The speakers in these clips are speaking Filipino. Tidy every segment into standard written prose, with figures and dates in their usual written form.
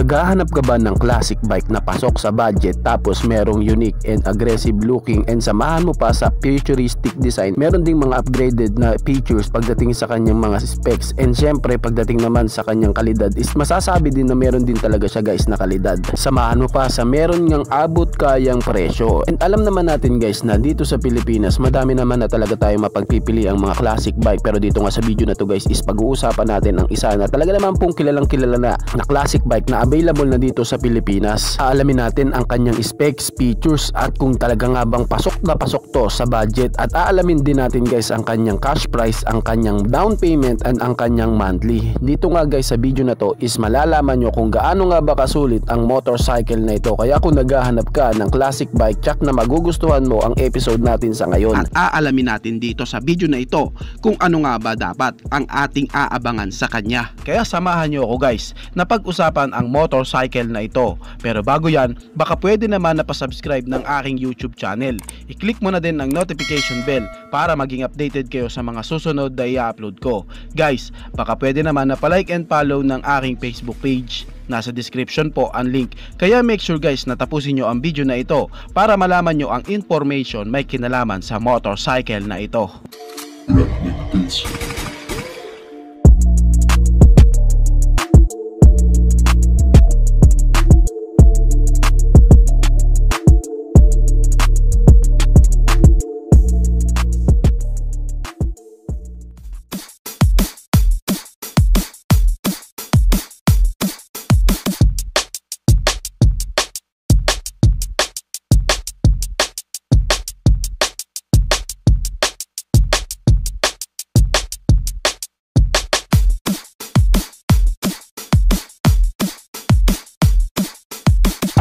Naghahanap ka ba ng classic bike na pasok sa budget tapos merong unique and aggressive looking and samahan mo pa sa futuristic design? Meron ding mga upgraded na features pagdating sa kanyang mga specs, and syempre pagdating naman sa kanyang kalidad is masasabi din na meron din talaga siya guys na kalidad. Samahan mo pa sa meron ngang abot kayang presyo. And alam naman natin guys na dito sa Pilipinas madami naman na talaga tayong mapagpipili ang mga classic bike, pero dito nga sa video na to guys is pag-uusapan natin ang isa na talaga naman pong kilalang kilala na classic bike na available na dito sa Pilipinas. Aalamin natin ang kanyang specs, features at kung talaga nga bang pasok na pasok to sa budget, at aalamin din natin guys ang kanyang cash price, ang kanyang down payment and ang kanyang monthly. Dito nga guys sa video na to is malalaman nyo kung gaano nga ba kasulit ang motorcycle na ito. Kaya kung naghahanap ka ng classic bike, tsak na magugustuhan mo ang episode natin sa ngayon. At aalamin natin dito sa video na ito kung ano nga ba dapat ang ating aabangan sa kanya. Kaya samahan nyo ako guys na pag-usapan ang motorcycle na ito. Pero bago yan, baka pwede naman na pa-subscribe ng aking YouTube channel. I-click mo na din ang notification bell para maging updated kayo sa mga susunod na i-upload ko. Guys, baka pwede naman na pa-like and follow ng aking Facebook page. Nasa description po ang link. Kaya make sure guys na tapusin nyo ang video na ito para malaman nyo ang information may kinalaman sa motorcycle na ito.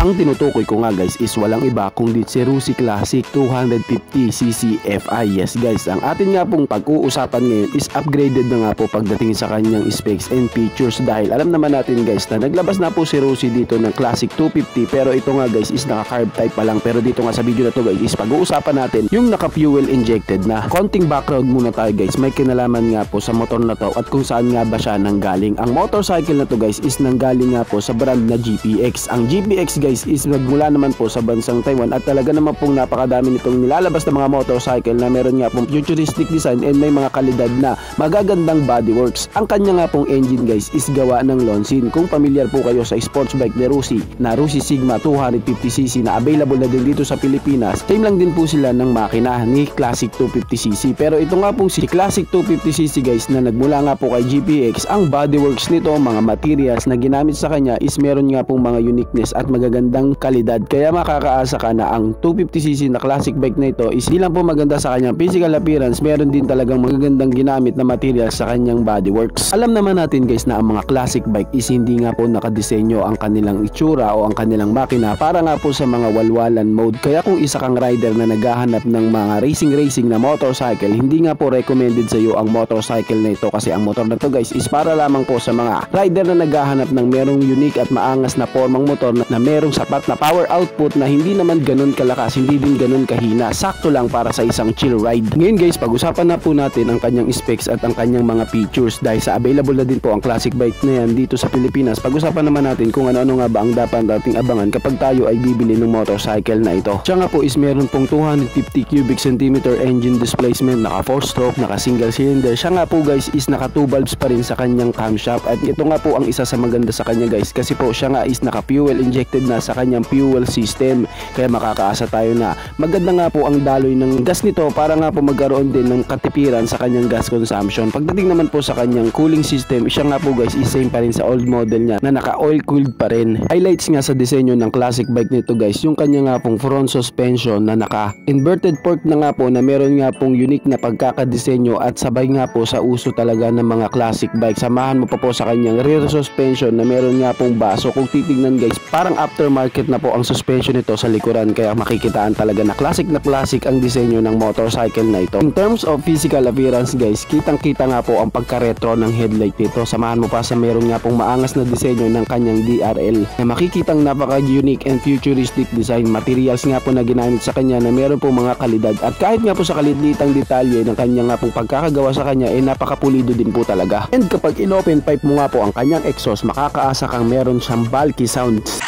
Ang tinutukoy ko nga guys is walang iba kundi si Rusi Classic 250cc Fi. Yes guys, ang atin nga pong pag-uusapan ngayon is upgraded na nga po pagdating sa kanyang specs and features, dahil alam naman natin guys na naglabas na po si Rusi dito ng Classic 250, pero ito nga guys is naka-carb type pa lang. Pero dito nga sa video na to guys is pag-uusapan natin yung naka-fuel injected na. Konting background muna tayo guys, may kinalaman nga po sa motor na to at kung saan nga ba siya nanggaling. Ang motorcycle na to guys is nanggaling nga po sa brand na GPX. Ang GPX guys is nagmula naman po sa bansang Taiwan at talaga naman pong napakadami nitong nilalabas na mga motorcycle na meron nga pong futuristic design and may mga kalidad na magagandang bodyworks. Ang kanya nga pong engine guys is gawa ng Lonsin. Kung familiar po kayo sa sports bike ni Rusi na Rusi Sigma 250cc na available na din dito sa Pilipinas, same lang din po sila ng makina ni Classic 250cc. Pero ito nga pong si Classic 250cc guys na nagmula nga po kay GPX, ang bodyworks nito, mga materials na ginamit sa kanya is meron nga pong mga uniqueness at magagandang kalidad. Kaya makakaasa ka na ang 250cc na classic bike na ito is di lang po maganda sa kanyang physical appearance, meron din talagang magagandang ginamit na materials sa kanyang bodyworks. Alam naman natin guys na ang mga classic bike is hindi nga po nakadisenyo ang kanilang itsura o ang kanilang makina para nga po sa mga walwalan mode. Kaya kung isa kang rider na naghahanap ng mga racing na motorcycle, hindi nga po recommended sa iyo ang motorcycle na ito, kasi ang motor na to guys is para lamang po sa mga rider na naghahanap ng merong unique at maangas na formang motor na merong sapat na power output na hindi naman ganun kalakas, hindi din ganun kahina, sakto lang para sa isang chill ride. Ngayon guys, pag-usapan na po natin ang kanyang specs at ang kanyang mga features, dahil sa available na din po ang classic bike na yan dito sa Pilipinas. Pag-usapan naman natin kung ano-ano nga ba ang dapat nating abangan kapag tayo ay bibili ng motorcycle na ito. Siya nga po is meron pong 250 cubic centimeter engine displacement, naka 4-stroke, naka single cylinder. Siya nga po guys is naka 2 valves pa rin sa kanyang camshaft, at ito nga po ang isa sa maganda sa kanya guys, kasi po siya nga is naka fuel injected na sa kanyang fuel system. Kaya makakaasa tayo na maganda nga po ang daloy ng gas nito para nga po magkaroon din ng katipiran sa kanyang gas consumption. Pagdating naman po sa kanyang cooling system, siya nga po guys is same pa rin sa old model niya na naka oil cooled pa rin. Highlights nga sa disenyo ng classic bike nito guys, yung kanya nga pong front suspension na naka inverted fork na nga po, na meron nga pong unique na pagkakadisenyo at sabay nga po sa uso talaga ng mga classic bike. Samahan mo pa po sa kanyang rear suspension na meron nga pong baso. Kung titignan guys, parang after aftermarket na po ang suspension nito sa likuran, kaya makikitaan talaga na classic ang disenyo ng motorcycle na ito. In terms of physical appearance guys, kitang-kita nga po ang pagka-retro ng headlight nito. Samahan mo pa sa meron nga pong maangas na disenyo ng kanyang DRL na makikitang napaka-unique and futuristic design. Materials nga po na ginamit sa kanya na meron pong mga kalidad, at kahit nga po sa kalilitang detalye ng kanya nga pong pagkakagawa sa kanya ay napakapulido din po talaga. And kapag in-open pipe mo nga po ang kanyang exhaust, makakaasa kang meron siyang bulky sounds.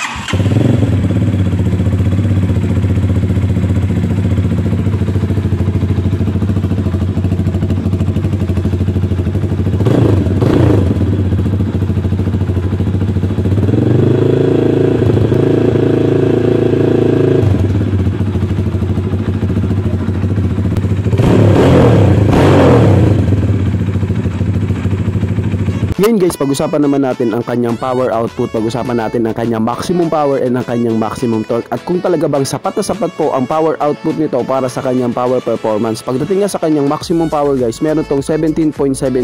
Ngayon guys, pag-usapan naman natin ang kanyang power output, pag-usapan natin ang kanyang maximum power and ang kanyang maximum torque, at kung talaga bang sapat na sapat po ang power output nito para sa kanyang power performance. Pagdating nga sa kanyang maximum power guys, meron tong 17.7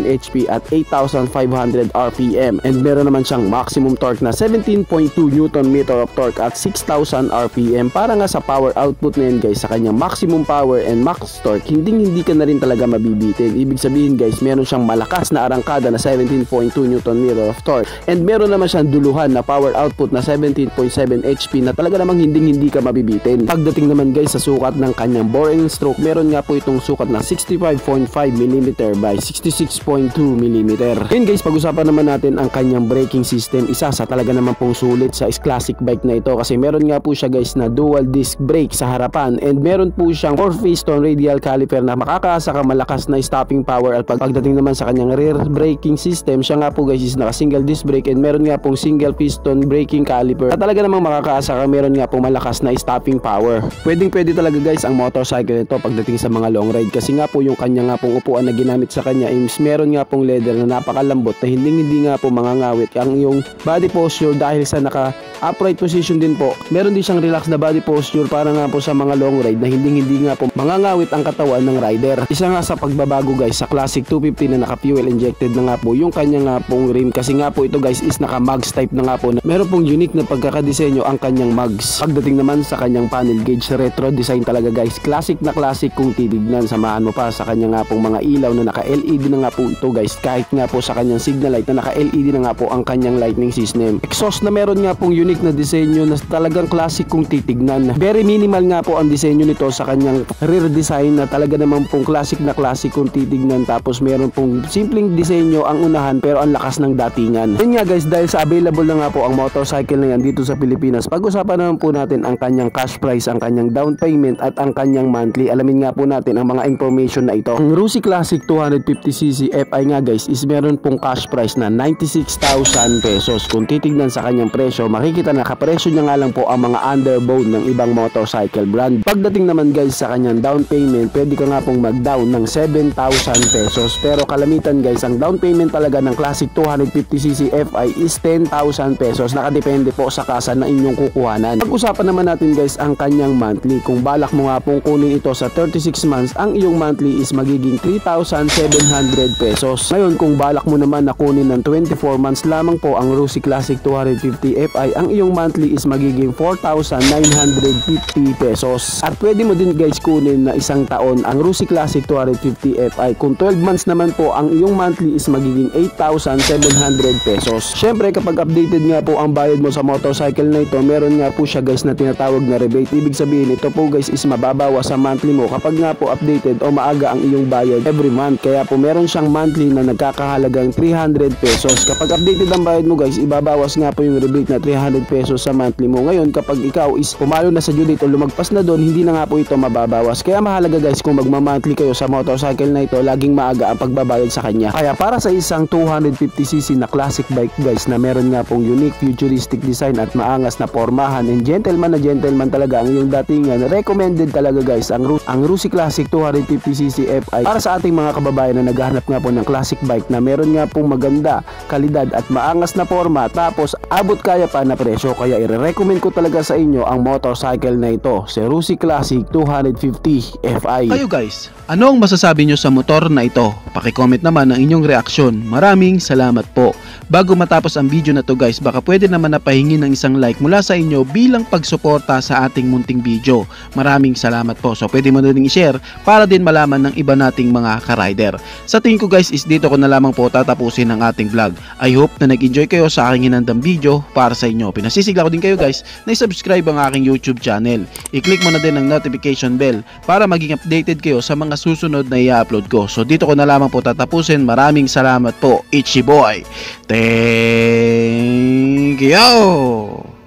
HP at 8,500 RPM, and meron naman siyang maximum torque na 17.2 Nm of torque at 6,000 RPM. Para nga sa power output na yun guys, sa kanyang maximum power and max torque, hindi ka na rin talaga mabibitin. Ibig sabihin guys, meron siyang malakas na arangkada na 17.2 Nm of torque, and meron naman siyang duluhan na power output na 17.7 HP na talaga namang hindi ka mabibitin. Pagdating naman guys sa sukat ng kanyang bore and stroke, meron nga po itong sukat na 65.5 mm by 66.2 mm. Yun guys, pag-usapan naman natin ang kanyang braking system. Isa sa talaga naman pong sulit sa classic bike na ito, kasi meron nga po siya guys na dual disc brake sa harapan, and meron po siyang 4-piston radial caliper na makakaasa ka malakas na stopping power. At pagdating naman sa kanyang rear braking system, siya nga po guys is naka single disc brake, and meron nga pong single piston braking caliper at talaga namang makakaasa ka meron nga pong malakas na stopping power. Pwede talaga guys ang motorcycle nito pagdating sa mga long ride, kasi nga po yung kanya nga pong upuan na ginamit sa kanya is meron nga pong leather na napakalambot na hindi nga po mangangawit ang yung body posture, dahil sa naka upright position din po. Meron din siyang relax na body posture para nga po sa mga long ride na hindi nga po mangangawit ang katawan ng rider. Isa nga sa pagbabago guys sa Classic 250 na naka fuel injected na nga po yung kanya nga pong rim, kasi nga po ito guys is naka mugs type na nga po na meron pong unique na pagkakadesenyo ang kanyang mugs. Pagdating naman sa kanyang panel gauge, retro design talaga guys, classic na classic kung titignan. Samahan mo pa sa kanya nga pong mga ilaw na naka LED na nga po ito guys, kahit nga po sa kanyang signal light na naka LED na nga po ang kanyang lightning system. Exhaust na meron nga pong unique na disenyo na talagang classic kung titignan. Very minimal nga po ang disenyo nito sa kanyang rear design na talaga naman pong classic na classic kung titignan. Tapos meron pong simpleng disenyo ang unahan pero ang lakas ng datingan. Yun nga guys, dahil sa available na nga po ang motorcycle na yan dito sa Pilipinas, pag-usapan naman po natin ang kanyang cash price, ang kanyang down payment at ang kanyang monthly. Alamin nga po natin ang mga information na ito. Ang Rusi Classic 250cc FI nga guys is meron pong cash price na 96,000 pesos. Kung titignan sa kanyang presyo, makikita na kapresyo niya nga lang po ang mga underbone ng ibang motorcycle brand. Pagdating naman guys sa kanyang down payment, pwede ka nga pong mag-down ng 7,000 pesos. Pero kalamitan guys, ang down payment talaga ng Classic 250cc FI is 10,000 pesos. Nakadepende po sa kasa na inyong kukuhanan. Pag-usapan naman natin guys ang kanyang monthly. Kung balak mo nga pong kunin ito sa 36 months, ang iyong monthly is magiging 3,700 pesos. Ngayon kung balak mo naman na kunin ng 24 months lamang po ang Rusi Classic 250 FI, ang iyong monthly is magiging 4,950 pesos. At pwede mo din guys kunin na isang taon ang Rusi Classic 250 FI. Kung 12 months naman po, ang iyong monthly is magiging 8,700 pesos. Syempre kapag updated nga po ang bayad mo sa motorcycle na ito, meron nga po siya guys na tinatawag na rebate. Ibig sabihin ito po guys is mababawas sa monthly mo kapag nga po updated o maaga ang iyong bayad every month. Kaya po meron siyang monthly na nagkakahalagang 300 pesos. Kapag updated ang bayad mo guys, ibabawas nga po yung rebate na 300 pesos sa monthly mo. Ngayon kapag ikaw is pumalo na sa due date o lumagpas na doon, hindi na nga po ito mababawas. Kaya mahalaga guys kung magma-monthly kayo sa motorcycle na ito, laging maaga ang pagbabayad sa kanya. Kaya para sa isang 250cc na classic bike guys na meron nga pong unique futuristic design at maangas na pormahan and gentleman talaga ang iyong datingan, recommended talaga guys ang Rusi Classic 250cc FI para sa ating mga kababayan na naghahanap nga po ng classic bike na meron nga pong maganda, kalidad at maangas na forma, tapos abot kaya pa na presyo. Kaya i-recommend ko talaga sa inyo ang motorcycle na ito, si Rusi Classic 250 FI. Kayo guys, ano ang masasabi nyo sa motor na ito? Paki-comment naman ang inyong reaksyon. Maraming maraming salamat po. Bago matapos ang video na to guys, baka pwede naman napahingi ng isang like mula sa inyo bilang pagsuporta sa ating munting video. Maraming salamat po. So pwede mo na rin i-share para din malaman ng iba nating mga ka-rider. Sa tingin ko guys is dito ko na lamang po tatapusin ang ating vlog. I hope na nag-enjoy kayo sa aking hinandang video para sa inyo. Pinasisigla ko din kayo guys na i-subscribe ang aking YouTube channel. I-click mo na din ang notification bell para maging updated kayo sa mga susunod na i-upload ko. So dito ko na lamang po tatapusin. Maraming salamat po. Ichi boy. Thank you!